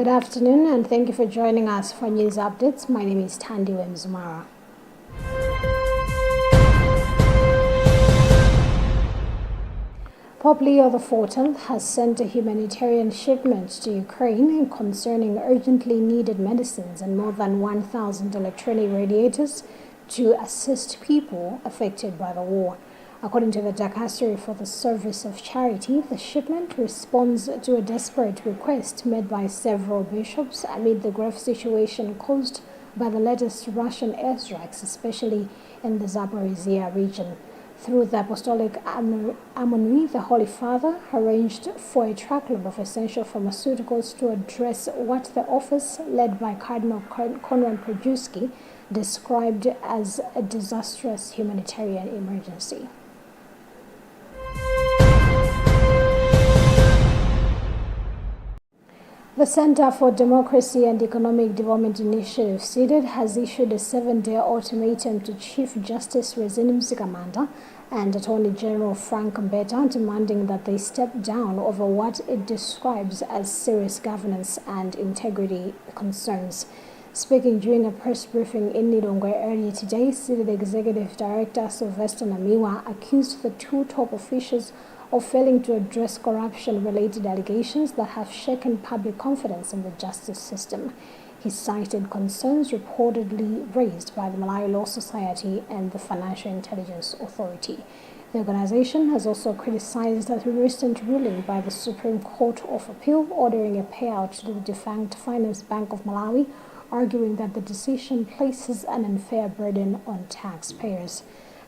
Good afternoon and thank you for joining us for news updates. My name is Tandiwe Mzumara. Pope Leo XIV has sent a humanitarian shipment to Ukraine concerning urgently needed medicines and more than 1,000 electronic radiators to assist people affected by the war. According to the Dicastery for the Service of Charity, the shipment responds to a desperate request made by several bishops amid the grave situation caused by the latest Russian airstrikes, especially in the Zaporizhia region. Through the Apostolic Armory, the Holy Father arranged for a truckload of essential pharmaceuticals to address what the office, led by Cardinal Konrad Krajewski, described as a disastrous humanitarian emergency. The Center for Democracy and Economic Development Initiative, CEDED, has issued a 7-day ultimatum to Chief Justice Rosine Mzikamanda and Attorney General Frank Mbeta, demanding that they step down over what it describes as serious governance and integrity concerns. Speaking during a press briefing in Lilongwe earlier today, CEDED Executive Director Sylvester Namiwa accused the two top officials of failing to address corruption-related allegations that have shaken public confidence in the justice system. He cited concerns reportedly raised by the Malawi Law Society and the Financial Intelligence Authority. The organization has also criticized a recent ruling by the Supreme Court of Appeal ordering a payout to the defunct Finance Bank of Malawi, arguing that the decision places an unfair burden on taxpayers.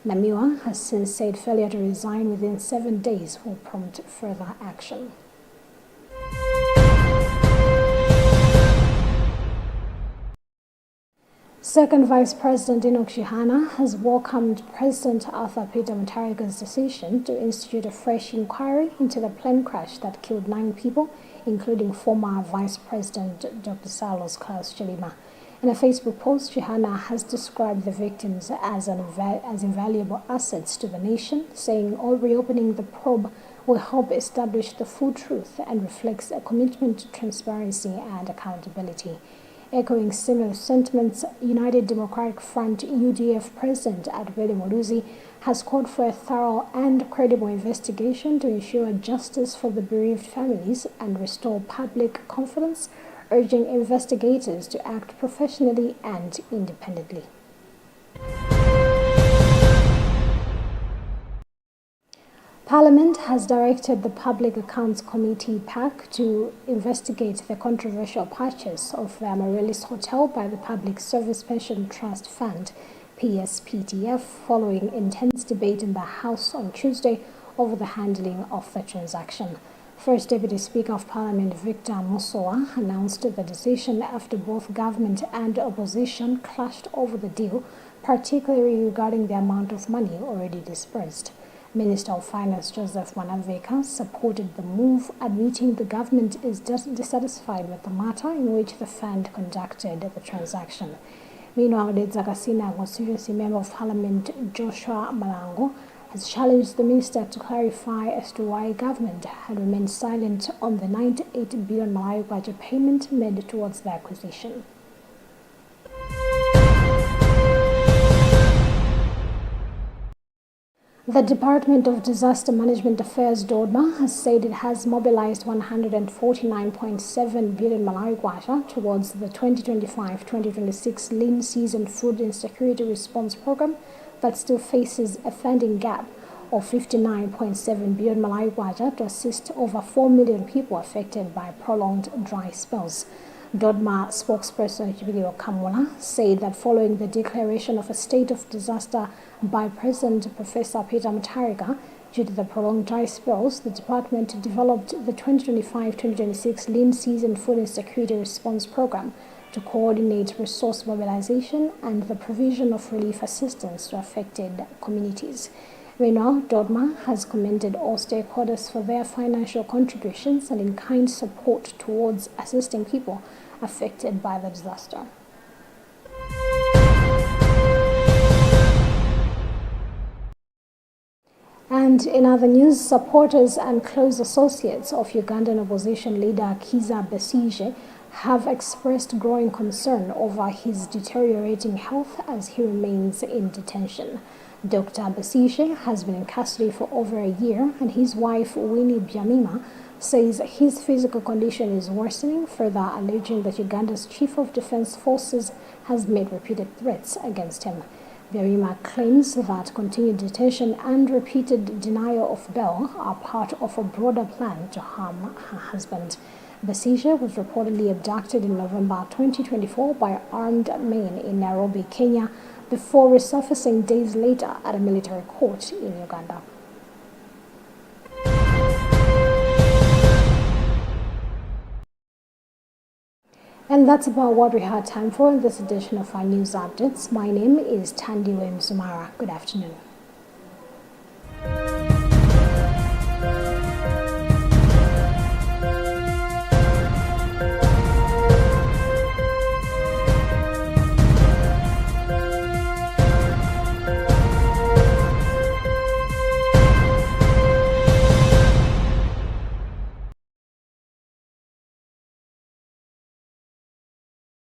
Namiwa has since said failure to resign within 7 days will prompt further action. Second Vice President Enoch Shihana has welcomed President Arthur Peter Mutharika's decision to institute a fresh inquiry into the plane crash that killed 9 people, including former Vice President Dr. Saulos Klaus Chilima. In a Facebook post, Shihana has described the victims as invaluable assets to the nation, saying all reopening the probe will help establish the full truth and reflects a commitment to transparency and accountability. Echoing similar sentiments, United Democratic Front UDF President Adwele Moluzi has called for a thorough and credible investigation to ensure justice for the bereaved families and restore public confidence, urging investigators to act professionally and independently. Parliament has directed the Public Accounts Committee (PAC) to investigate the controversial purchase of the Amaryllis Hotel by the Public Service Pension Trust Fund (PSPTF) following intense debate in the House on Tuesday over the handling of the transaction. First Deputy Speaker of Parliament Victor Musowa announced the decision after both government and opposition clashed over the deal, particularly regarding the amount of money already disbursed. Minister of Finance Joseph Manaveka supported the move, admitting the government is dissatisfied with the matter in which the fund conducted the transaction. Meanwhile, the Dzakasina constituency member of Parliament Joshua Malango has challenged the minister to clarify as to why government had remained silent on the 98 billion Malawi budget payment made towards the acquisition. The Department of Disaster Management Affairs (DODMA) has said it has mobilized 149.7 billion Malawi kwacha towards the 2025-2026 Lean Season Food Insecurity Response Program that still faces a funding gap of 59.7 billion Malawi kwacha to assist over 4 million people affected by prolonged dry spells. DODMA spokesperson Jubilio Kamula said that following the declaration of a state of disaster by President Professor Peter Mutharika due to the prolonged dry spells, the department developed the 2025-2026 Lean Season Food Insecurity Response Program to coordinate resource mobilization and the provision of relief assistance to affected communities. Meanwhile, DODMA has commended all stakeholders for their financial contributions and in-kind support towards assisting people affected by the disaster. And in other news, supporters and close associates of Ugandan opposition leader Kizza Besigye have expressed growing concern over his deteriorating health as he remains in detention. Dr. Basishe has been in custody for over a year, and his wife, Winnie Byamima, says his physical condition is worsening, further alleging that Uganda's Chief of Defense Forces has made repeated threats against him. Byamima claims that continued detention and repeated denial of bail are part of a broader plan to harm her husband. Basishe was reportedly abducted in November 2024 by armed men in Nairobi, Kenya, before resurfacing days later at a military court in Uganda. And that's about what we had time for in this edition of our news updates. My name is Tandiwe Mzumara. Good afternoon.